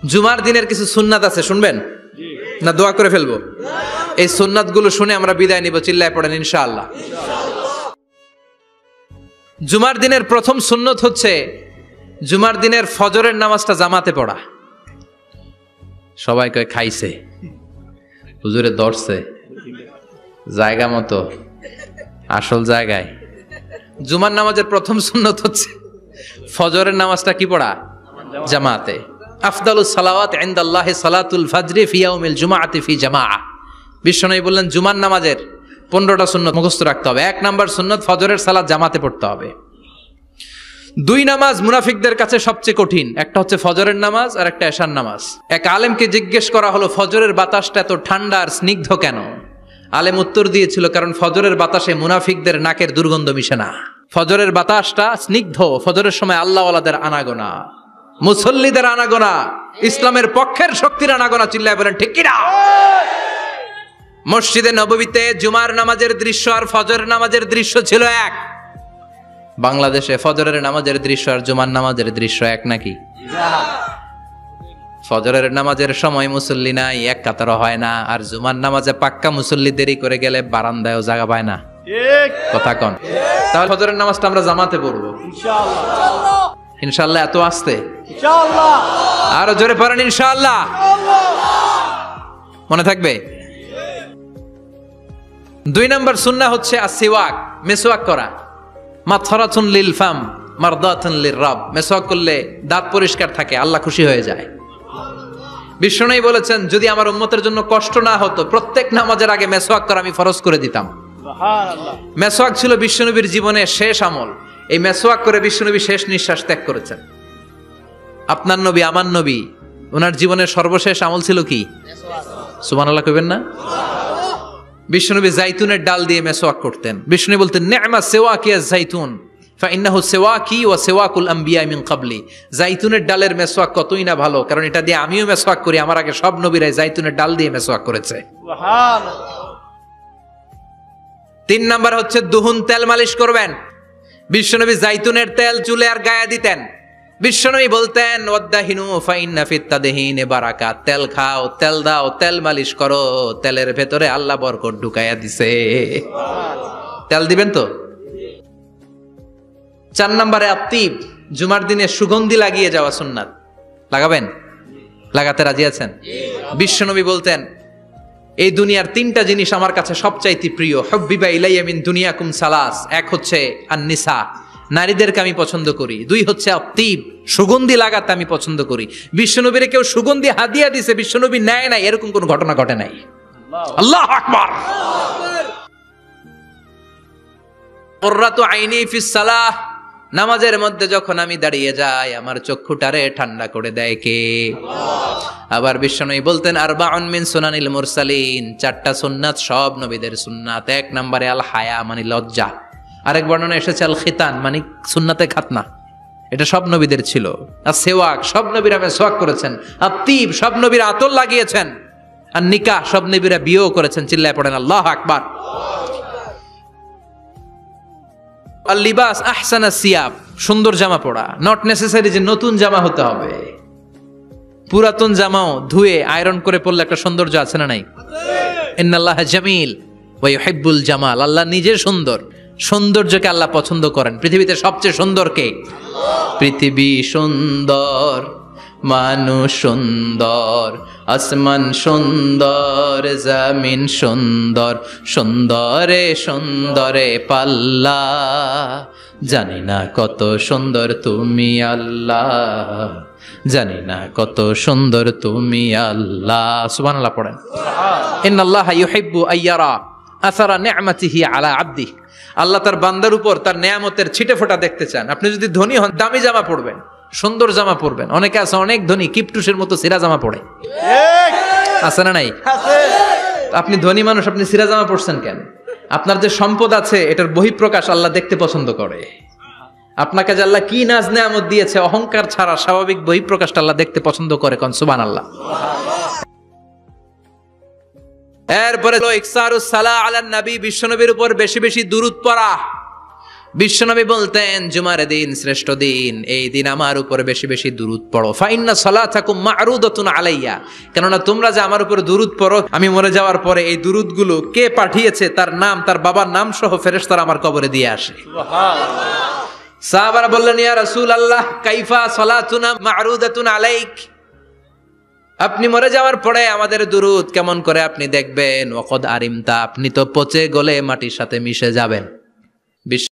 জুমার দিনের কিছু সুন্নাত আছে, শুনবেন না দোয়া করে ফেলবো? এই সুন্নাত গুলো শুনে আমরা বিদায় নিব, চিল্লায় পড়েন ইনশাআল্লাহ। জুমার দিনের প্রথম সুন্নত হচ্ছে জুমার দিনের ফজরের নামাজটা জামাতে পড়া। সবাই কয় খাইছে, হুজুরে ধরছে জায়গা মতো, আসল জায়গায়। জুমার নামাজের প্রথম সুন্নত হচ্ছে ফজরের নামাজটা কি পড়া? জামাতে। আফদালুস সালাওয়াত ইনদাল্লাহি সালাতুল ফাজরি ফি ইয়াউমিল জুমআতি ফি জামাআ। বিশ্বনবী বললেন জুমার নামাজের 15টা সুন্নত মুখস্থ রাখতে হবে। 1 নাম্বার সুন্নত ফজরের সালাত জামাতে পড়তে হবে। 2 নামাজ মুনাফিকদের কাছে সবচেয়ে কঠিন, একটা হচ্ছে ফজরের নামাজ আর একটা এশার নামাজ। এক আলেমকে জিজ্ঞেস করা হলো ফজরের বাতাসটা এত ঠান্ডা আর স্নিগ্ধ কেন? আলেম উত্তর দিয়েছিল কারণ ফজরের বাতাসে মুনাফিকদের নাকের দুর্গন্ধ মিশে না। ফজরের বাতাসটা স্নিগ্ধ, ফজরের সময় আল্লাহওয়ালাদের আনাগোনা, মুসল্লিদের আনাগোনা, ইসলামের পক্ষের শক্তির আনাগোনা। চিল্লায় বলেন ঠিক কিনা? মসজিদে নববীতে জুমার নামাজের দৃশ্য আর ফজরের নামাজের দৃশ্য ছিল এক। বাংলাদেশে ফজরের নামাজের দৃশ্য আর জুমার নামাজের দৃশ্য এক নাকি? ফজরের নামাজের সময় মুসল্লি নাই, এক কাতারও হয় না, আর জুমার নামাজে পাক্কা মুসল্লি দেরি করে গেলে বারান্দায়ও জায়গা পায় না। কথা কন? তাহলে ফজরের নামাজটা আমরা জামাতে পড়বো ইনশাআল্লাহ। ইনশাআল্লাহ এত আসতে ইনশাআল্লাহ, আরো জোরে পড়েন ইনশাআল্লাহ। মনে থাকবে? 2 নাম্বার সুন্নাহ হচ্ছে আসওয়াক, মেসওয়াক করা। মাথরাতুন লিল ফাম মারদাতুন লিররাব। মেসওয়াক করলে দাঁত পরিষ্কার থাকে, আল্লাহ খুশি হয়ে যায়। বিশ্বনবী বলেছেন যদি আমার উম্মতের জন্য কষ্ট না হতো প্রত্যেক নামাজের আগে মেসওয়াক করা আমি ফরজ করে দিতাম। সুবহানাল্লাহ। মেসওয়াক ছিল বিশ্বনবীর জীবনের শেষ আমল। এই মেসওয়াক করে বিশ্বনবী শেষ নিঃশ্বাস ত্যাগ করেছেন। আপনার নবী, আমার নবী, ওনার জীবনের সর্বশেষ আমল ছিল কি? সুবহানাল্লাহ কইবেন না? বিশ্বনবী জাইতুনের ডাল দিয়ে মেসওয়াক করতেন। বিশ্বনবী বলতেন নি'মা সিওয়াকি আয-যাইতুন ফাইন্নাহু সিওয়াকি ওয়া সিওয়াকুল আমবিয়া মিন ক্বাবলি। জাইতুনের ডালের মেসওয়াক কতই না ভালো, কারণ এটা দিয়ে আমিও মেসওয়াক করি, আমার আগে সব নবীরাই জাইতুনের ডাল দিয়ে মেসওয়াক করেছে। সুবহানাল্লাহ। 3 নাম্বার হচ্ছে দুহুন, তেল মালিশ করবেন। বিশ্বনবী জাইতুনের তেল চুলে আর গায়ে দিতেন। বিশ্বনবী বলতেন ওয়াদাহিনু ফাইন্না ফিত তাদহিনে বারাকাত। তেল খাও, তেল দাও, তেল মালিশ করো, তেলের ভেতরে আল্লাহ বরকত ঢুকাইয়া দিছে। তেল দিবেন তো? 4 নম্বরে আত্তিব, জুমার দিনে সুগন্ধি লাগিয়ে যাওয়া সুন্নাত। লাগাবেন? লাগাতে রাজি আছেন? বিশ্বনবী বলতেন এই দুনিয়ার 3টা জিনিস আমার কাছে সবচাইতে প্রিয়। হুব্বিবা ইলাইয়া মিন দুনিয়াকুম সালাস। 1 হচ্ছে আন-নিসা, নারীদেরকে আমি পছন্দ করি। 2 হচ্ছে আত্তিব, সুগন্ধি লাগাতে আমি পছন্দ করি। বিশ্বনবীরে কেউ সুগন্ধি হাদিয়া দিছে, বিশ্বনবী নেয় নাই, এরকম কোন ঘটনা ঘটে নাই। আল্লাহু আকবার। কুররাতু আইনি ফিস সালাহ। নামাজের মধ্যে যখন আমি দাঁড়িয়ে যাই আমার চক্ষুটারে ঠান্ডা করে দেয় কে? আবার বিশ্বনবী বলতেন আরবাউন মিন সুনানিল মুরসালিন। 4টা সুন্নাত সব নবীদের সুন্নাত। 1 নম্বরে আল হায়া মানে লজ্জা। আরেক বর্ণনা এসেছে আল খিতান মানে সুন্নাতে খাতনা, এটা সব নবীদের ছিল। আর সেওয়াক, সব নবীরা মেসওয়াক করেছেন। আত্তিব, সব নবীরা আতর লাগিয়েছেন। আর নিকাহ, সব নবীরা বিয়েও করেছেন। চিল্লায় পড়েন আল্লাহু আকবার। আল লিবাস আহসানাস সিয়াব, সুন্দর জামা পরা। নট নেসেসারি যে নতুন জামা হতে হবে, পুরাতন জামাও ধুয়ে আয়রন করে পরলে একটা সৌন্দর্য আছে না নাই? ইন্নাল্লাহা জামিল ওয়া ইউহিব্বুল জামাল। আল্লাহ নিজে সুন্দর, সৌন্দর্যকে আল্লাহ পছন্দ করেন। পৃথিবীতে সবচেয়ে সুন্দর কে? পৃথিবী সুন্দর, মানুষ সুন্দর, আসমান সুন্দর, জমিন সুন্দর, সুন্দরে সুন্দরে পাল্লা। জানি না কত সুন্দর তুমি আল্লাহ, জানি না কত সুন্দর তুমি আল্লাহ। সুবহানাল্লাহ পড়েন। ইন্নাল্লাহা ইউহিব্বু আইয়ারা আসারা নি'মাতিহি আলা আবদিহি। আল্লাহ তার বান্দার উপর তার নেয়ামতের ছিটে ফোঁটা দেখতে চান। আপনি যদি ধনী হন দামি জামা পরবেন, সুন্দর জামা পরবেন। অনেকে আছে অনেক ধনী কিপটুসের মতো সিরা জামা পরে, আছে না নাই? আপনি ধনী মানুষ, আপনি সিরা জামা পরছেন কেন? আপনার যে সম্পদ আছে এটার বহিঃপ্রকাশ আল্লাহ দেখতে পছন্দ করে। আপনাকে যে আল্লাহ কি নাজ নেয়ামত দিয়েছে, অহংকার ছাড়া স্বাভাবিক বহিঃপ্রকাশটা আল্লাহ দেখতে পছন্দ করে। কোন সুবহানাল্লাহ। এরপরে ইকসারুস সালাহ আলান নবী, বিশ্বনবীর উপর বেশি বেশি দুরূদ পড়া। বিশ্বনবী বলতেন জুমার দিন শ্রেষ্ঠ দিন, এই দিন আমার উপরে বেশি বেশি দুরূদ পড়ো। ফাইন্না সালাতাকুম মা'রুদাতুন আলাইয়া, কেননা তোমরা যে আমার উপরে দুরূদ পড়ো, আমি মরে যাওয়ার পরে এই দুরূদগুলো কে পাঠিয়েছে তার নাম, তার বাবার নাম সহ ফেরেশতারা আমার কবরে দিয়ে আসে। সুবহানাল্লাহ। সাহাবারা বললেন, ইয়া রাসূলুল্লাহ কাইফা সালাতুনা মা'রুদাতুন আলাইক, আপনি মরে যাওয়ার পরে আমাদের দুরূদ কেমন করে আপনি দেখবেন? ওয়াকাদ আরিমতা, আপনি তো পচে গলে মাটির সাথে মিশে যাবেন।